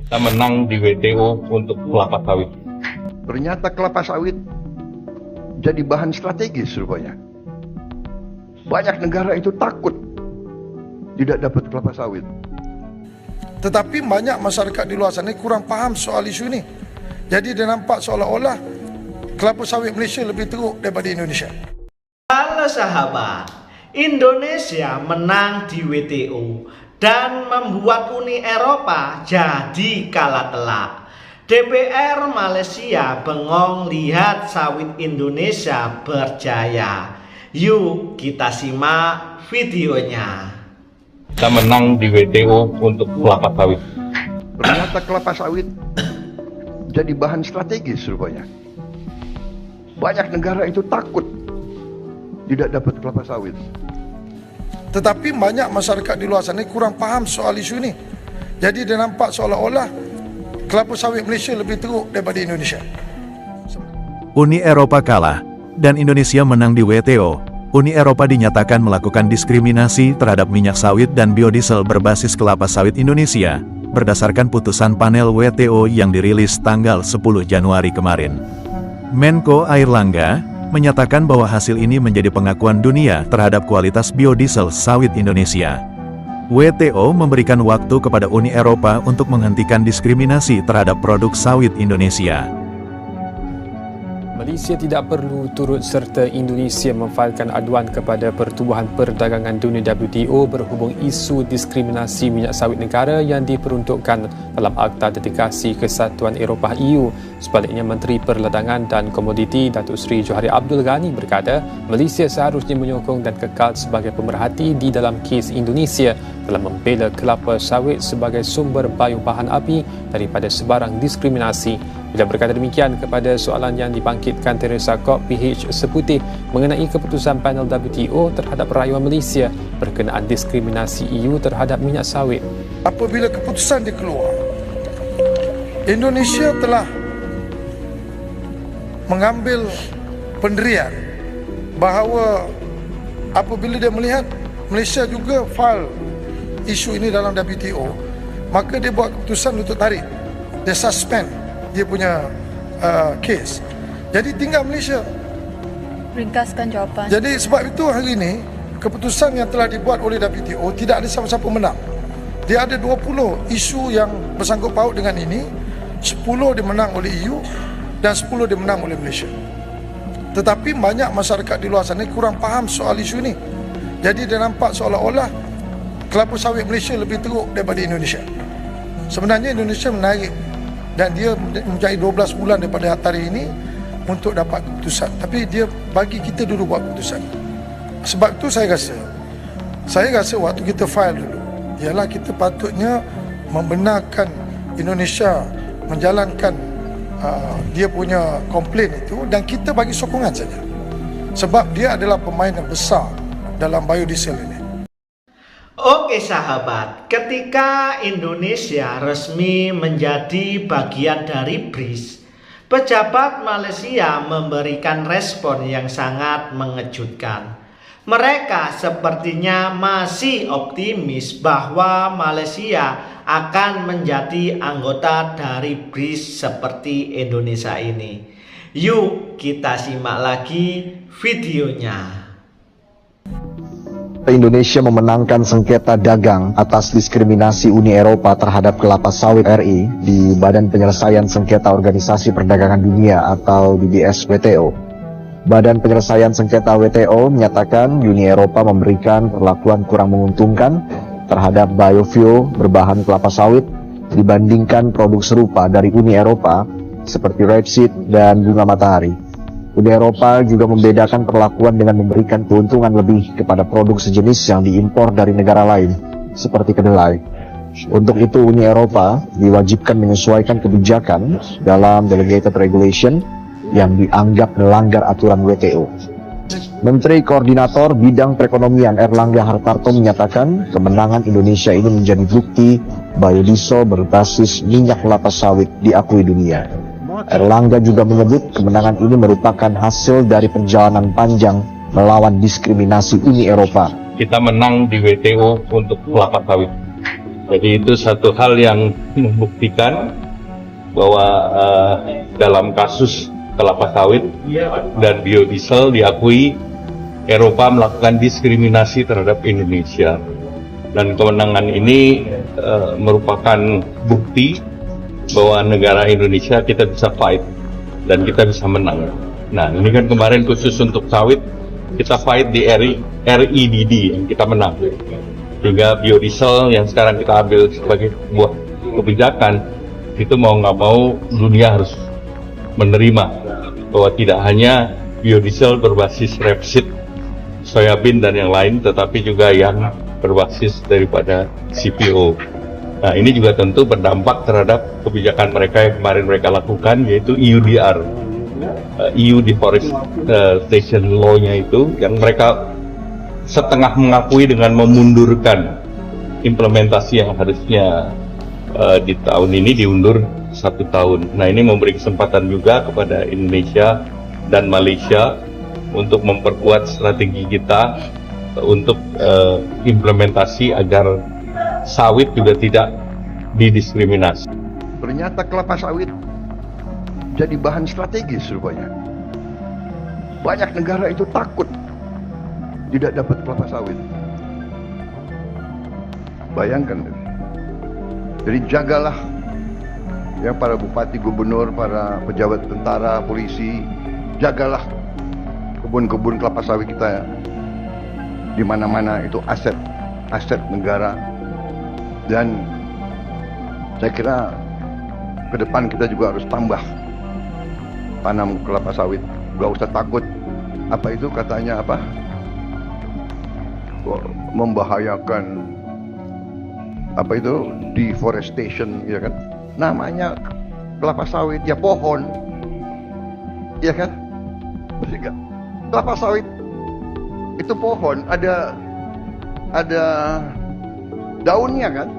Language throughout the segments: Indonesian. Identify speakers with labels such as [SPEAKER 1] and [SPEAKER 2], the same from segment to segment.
[SPEAKER 1] Kita menang di WTO untuk kelapa sawit.
[SPEAKER 2] Ternyata kelapa sawit jadi bahan strategis rupanya. Banyak negara itu takut tidak dapat kelapa sawit.
[SPEAKER 3] Tetapi banyak masyarakat di luar sana kurang faham soal isu ini. Jadi dia nampak seolah-olah kelapa sawit Malaysia lebih teruk daripada Indonesia.
[SPEAKER 4] Halo sahabat, Indonesia menang di WTO dan membuat Uni Eropa jadi kalah telak. DPR Malaysia bengong lihat sawit Indonesia berjaya. Yuk kita simak videonya.
[SPEAKER 1] Kita menang di WTO untuk kelapa sawit.
[SPEAKER 2] Ternyata kelapa sawit jadi bahan strategis rupanya. Banyak negara itu takut tidak dapat kelapa sawit.
[SPEAKER 3] Tetapi banyak masyarakat di luar sana kurang faham soal isu ini. Jadi dia nampak seolah-olah kelapa sawit Malaysia lebih teruk daripada Indonesia.
[SPEAKER 5] Uni Eropa kalah, dan Indonesia menang di WTO. Uni Eropa dinyatakan melakukan diskriminasi terhadap minyak sawit dan biodiesel berbasis kelapa sawit Indonesia, berdasarkan putusan panel WTO yang dirilis tanggal 10 Januari kemarin. Menko Airlangga menyatakan bahwa hasil ini menjadi pengakuan dunia terhadap kualitas biodiesel sawit Indonesia. WTO memberikan waktu kepada Uni Eropa untuk menghentikan diskriminasi terhadap produk sawit Indonesia.
[SPEAKER 6] Malaysia tidak perlu turut serta Indonesia memfailkan aduan kepada Pertubuhan Perdagangan Dunia WTO berhubung isu diskriminasi minyak sawit negara yang diperuntukkan dalam Akta Dedikasi Kesatuan Eropah EU. Sebaliknya, Menteri Perdagangan dan Komoditi Datuk Seri Johari Abdul Ghani berkata, Malaysia seharusnya menyokong dan kekal sebagai pemerhati di dalam kes Indonesia dalam membela kelapa sawit sebagai sumber bayu bahan api daripada sebarang diskriminasi. Bila berkata demikian kepada soalan yang dibangkitkan Teresa Kok PH Seputih mengenai keputusan panel WTO terhadap rayuan Malaysia berkenaan diskriminasi EU terhadap minyak sawit.
[SPEAKER 3] Apabila keputusan dikeluar, Indonesia telah mengambil pendirian bahawa apabila dia melihat Malaysia juga file isu ini dalam WTO, maka dia buat keputusan untuk tarik, dia suspend dia punya kes. Jadi tinggal Malaysia.
[SPEAKER 7] Ringkaskan jawapan.
[SPEAKER 3] Jadi sebab itu hari ini keputusan yang telah dibuat oleh WTO tidak ada siapa-siapa menang. Dia ada 20 isu yang bersangkut paut dengan ini. 10 dimenang oleh EU dan 10 dimenang oleh Malaysia. Tetapi banyak masyarakat di luar sana kurang faham soal isu ini. Jadi dia nampak seolah-olah kelapa sawit Malaysia lebih teruk daripada Indonesia. Sebenarnya Indonesia menarik dan dia mencari 12 bulan daripada hari ini untuk dapat keputusan. Tapi dia bagi kita dulu buat keputusan. Sebab itu saya rasa waktu kita file dulu, ialah kita patutnya membenarkan Indonesia menjalankan dia punya komplain itu dan kita bagi sokongan saja. Sebab dia adalah pemain yang besar dalam biodiesel ini.
[SPEAKER 4] Oke sahabat, ketika Indonesia resmi menjadi bagian dari BRICS, pejabat Malaysia memberikan respon yang sangat mengejutkan. Mereka sepertinya masih optimis bahwa Malaysia akan menjadi anggota dari BRICS seperti Indonesia ini. Yuk kita simak lagi videonya.
[SPEAKER 8] Indonesia memenangkan sengketa dagang atas diskriminasi Uni Eropa terhadap kelapa sawit RI di Badan Penyelesaian Sengketa Organisasi Perdagangan Dunia atau BBS WTO. Badan Penyelesaian Sengketa WTO menyatakan Uni Eropa memberikan perlakuan kurang menguntungkan terhadap biofuel berbahan kelapa sawit dibandingkan produk serupa dari Uni Eropa seperti rapeseed dan bunga matahari. Uni Eropa juga membedakan perlakuan dengan memberikan keuntungan lebih kepada produk sejenis yang diimpor dari negara lain, seperti kedelai. Untuk itu, Uni Eropa diwajibkan menyesuaikan kebijakan dalam Delegated Regulation yang dianggap melanggar aturan WTO. Menteri Koordinator Bidang Perekonomian Airlangga Hartarto menyatakan kemenangan Indonesia ini menjadi bukti biodiesel berbasis minyak kelapa sawit diakui dunia. Airlangga juga menyebut kemenangan ini merupakan hasil dari perjalanan panjang melawan diskriminasi Uni Eropa.
[SPEAKER 1] Kita menang di WTO untuk kelapa sawit. Jadi itu satu hal yang membuktikan bahwa dalam kasus kelapa sawit dan biodiesel diakui Eropa melakukan diskriminasi terhadap Indonesia. Dan kemenangan ini merupakan bukti bahwa negara Indonesia kita bisa fight dan kita bisa menang. Nah, ini kan kemarin khusus untuk sawit kita fight di REDD yang kita menang. Sehingga biodiesel yang sekarang kita ambil sebagai sebuah kebijakan itu mau nggak mau dunia harus menerima bahwa tidak hanya biodiesel berbasis rapeseed, soybean dan yang lain, tetapi juga yang berbasis daripada CPO. Nah, ini juga tentu berdampak terhadap kebijakan mereka yang kemarin mereka lakukan, yaitu EUDR, EU Deforestation Law-nya itu, yang mereka setengah mengakui dengan memundurkan implementasi yang harusnya di tahun ini diundur 1 tahun. Nah, ini memberi kesempatan juga kepada Indonesia dan Malaysia untuk memperkuat strategi kita untuk implementasi agar sawit juga tidak didiskriminasi.
[SPEAKER 2] Ternyata kelapa sawit jadi bahan strategis rupanya. Banyak negara itu takut tidak dapat kelapa sawit. Bayangkan. Jadi jagalah ya para bupati, gubernur, para pejabat tentara, polisi, jagalah kebun-kebun kelapa sawit kita. Di mana-mana itu aset negara. Dan saya kira ke depan kita juga harus tambah tanam kelapa sawit. Gak usah takut apa itu katanya apa, membahayakan apa itu deforestation, ya kan? Namanya kelapa sawit ya pohon, ya kan? Sehingga kelapa sawit itu pohon, ada daunnya kan?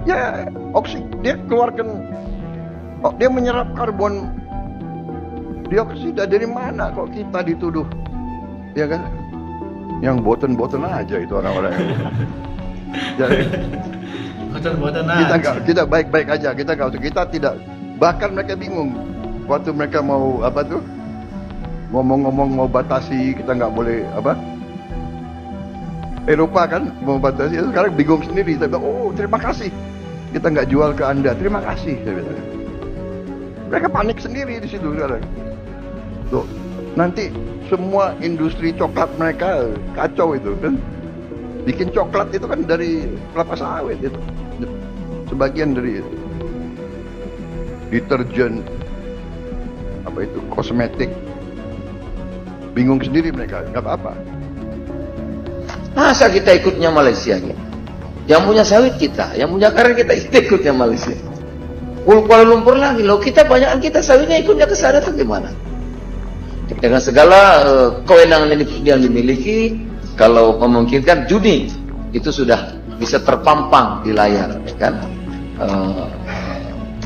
[SPEAKER 2] Ya dia keluarkan, dia menyerap karbon dioksida. Dari mana kok kita dituduh, ya kan? Yang boten-boten aja itu orang-orang. Jadi
[SPEAKER 4] boten-boten aja.
[SPEAKER 2] Kita baik-baik aja. Kita tidak, bahkan mereka bingung waktu mereka mau apa tuh ngomong-ngomong mau batasi, kita nggak boleh apa, Eropa kan mau batasi, sekarang bingung sendiri. Saya bilang, oh terima kasih, kita nggak jual ke Anda, terima kasih. Saya bilang. Mereka panik sendiri di situ sekarang. Tuh, nanti semua industri coklat mereka kacau itu kan. Bikin coklat itu kan dari kelapa sawit itu. Sebagian dari itu. Deterjen, apa itu, kosmetik. Bingung sendiri mereka, nggak apa-apa.
[SPEAKER 9] Masa kita ikutnya Malaysia gitu? Yang punya sawit kita, yang punya karet kita ikutnya Malaysia. Kuala Lumpur lagi loh, kita banyak kita sawitnya ikutnya ke sana tuh gimana? Dengan segala kewenangan yang dimiliki, kalau memungkinkan judi itu sudah bisa terpampang di layar, kan?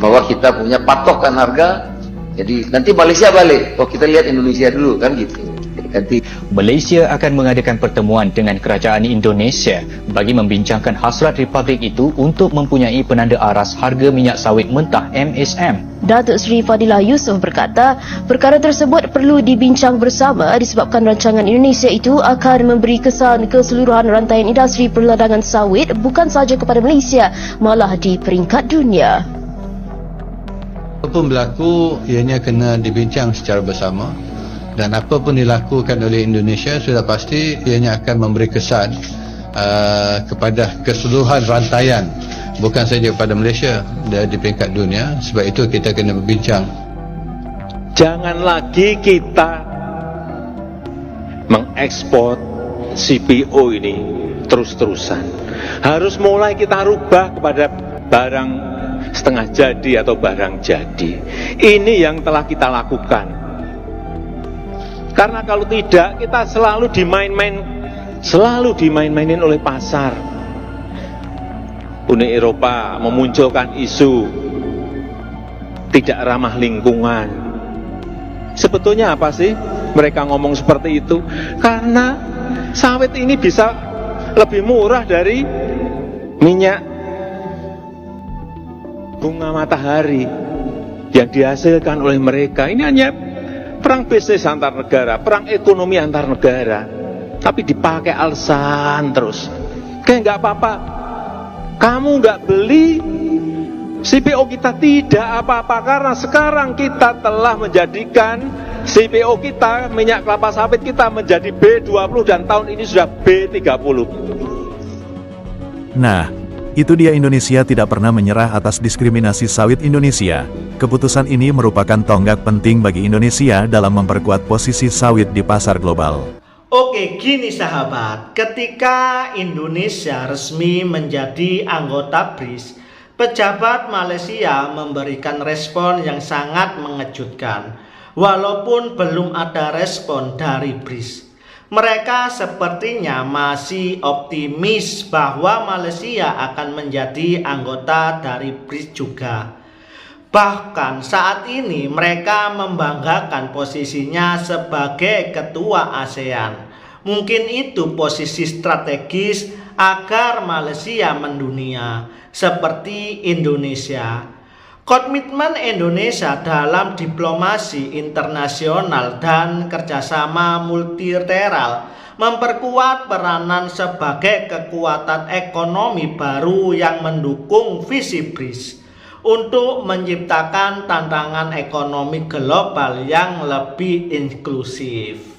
[SPEAKER 9] Bahwa kita punya patokan harga. Jadi nanti Malaysia balik, kalau kita lihat Indonesia dulu kan gitu. Nanti
[SPEAKER 10] Malaysia akan mengadakan pertemuan dengan kerajaan Indonesia bagi membincangkan hasrat Republik itu untuk mempunyai penanda aras harga minyak sawit mentah MSM.
[SPEAKER 11] Datuk Seri Fadilah Yusof berkata, perkara tersebut perlu dibincang bersama disebabkan rancangan Indonesia itu akan memberi kesan keseluruhan rantaian industri perladangan sawit bukan sahaja kepada Malaysia, malah di peringkat dunia.
[SPEAKER 12] Apapun berlaku, ianya kena dibincang secara bersama. Dan apa pun dilakukan oleh Indonesia sudah pasti ianya akan memberi kesan kepada keseluruhan rantaian, bukan saja kepada Malaysia, di peringkat dunia. Sebab itu kita kena berbincang.
[SPEAKER 13] Jangan lagi kita mengekspor CPO ini terus-terusan. Harus mulai kita rubah kepada barang setengah jadi atau barang jadi. Ini yang telah kita lakukan. Karena kalau tidak, kita selalu dimain-mainin oleh pasar. Uni Eropa memunculkan isu tidak ramah lingkungan. Sebetulnya apa sih mereka ngomong seperti itu? Karena sawit ini bisa lebih murah dari minyak bunga matahari yang dihasilkan oleh mereka. Ini hanya perang bisnis antar negara, perang ekonomi antar negara, tapi dipakai alasan terus. Kayak nggak apa-apa, kamu nggak beli CPO kita, tidak apa-apa, karena sekarang kita telah menjadikan CPO kita, minyak kelapa sawit kita, menjadi B20 dan tahun ini sudah B30.
[SPEAKER 5] Nah, itu dia, Indonesia tidak pernah menyerah atas diskriminasi sawit Indonesia. Keputusan ini merupakan tonggak penting bagi Indonesia dalam memperkuat posisi sawit di pasar global.
[SPEAKER 14] Oke, gini sahabat, ketika Indonesia resmi menjadi anggota BRICS, pejabat Malaysia memberikan respon yang sangat mengejutkan. Walaupun belum ada respon dari BRICS, mereka sepertinya masih optimis bahwa Malaysia akan menjadi anggota dari BRICS juga. Bahkan saat ini mereka membanggakan posisinya sebagai ketua ASEAN. Mungkin itu posisi strategis agar Malaysia mendunia seperti Indonesia. Komitmen Indonesia dalam diplomasi internasional dan kerjasama multilateral memperkuat peranan sebagai kekuatan ekonomi baru yang mendukung visi BRICS untuk menciptakan tantangan ekonomi global yang lebih inklusif.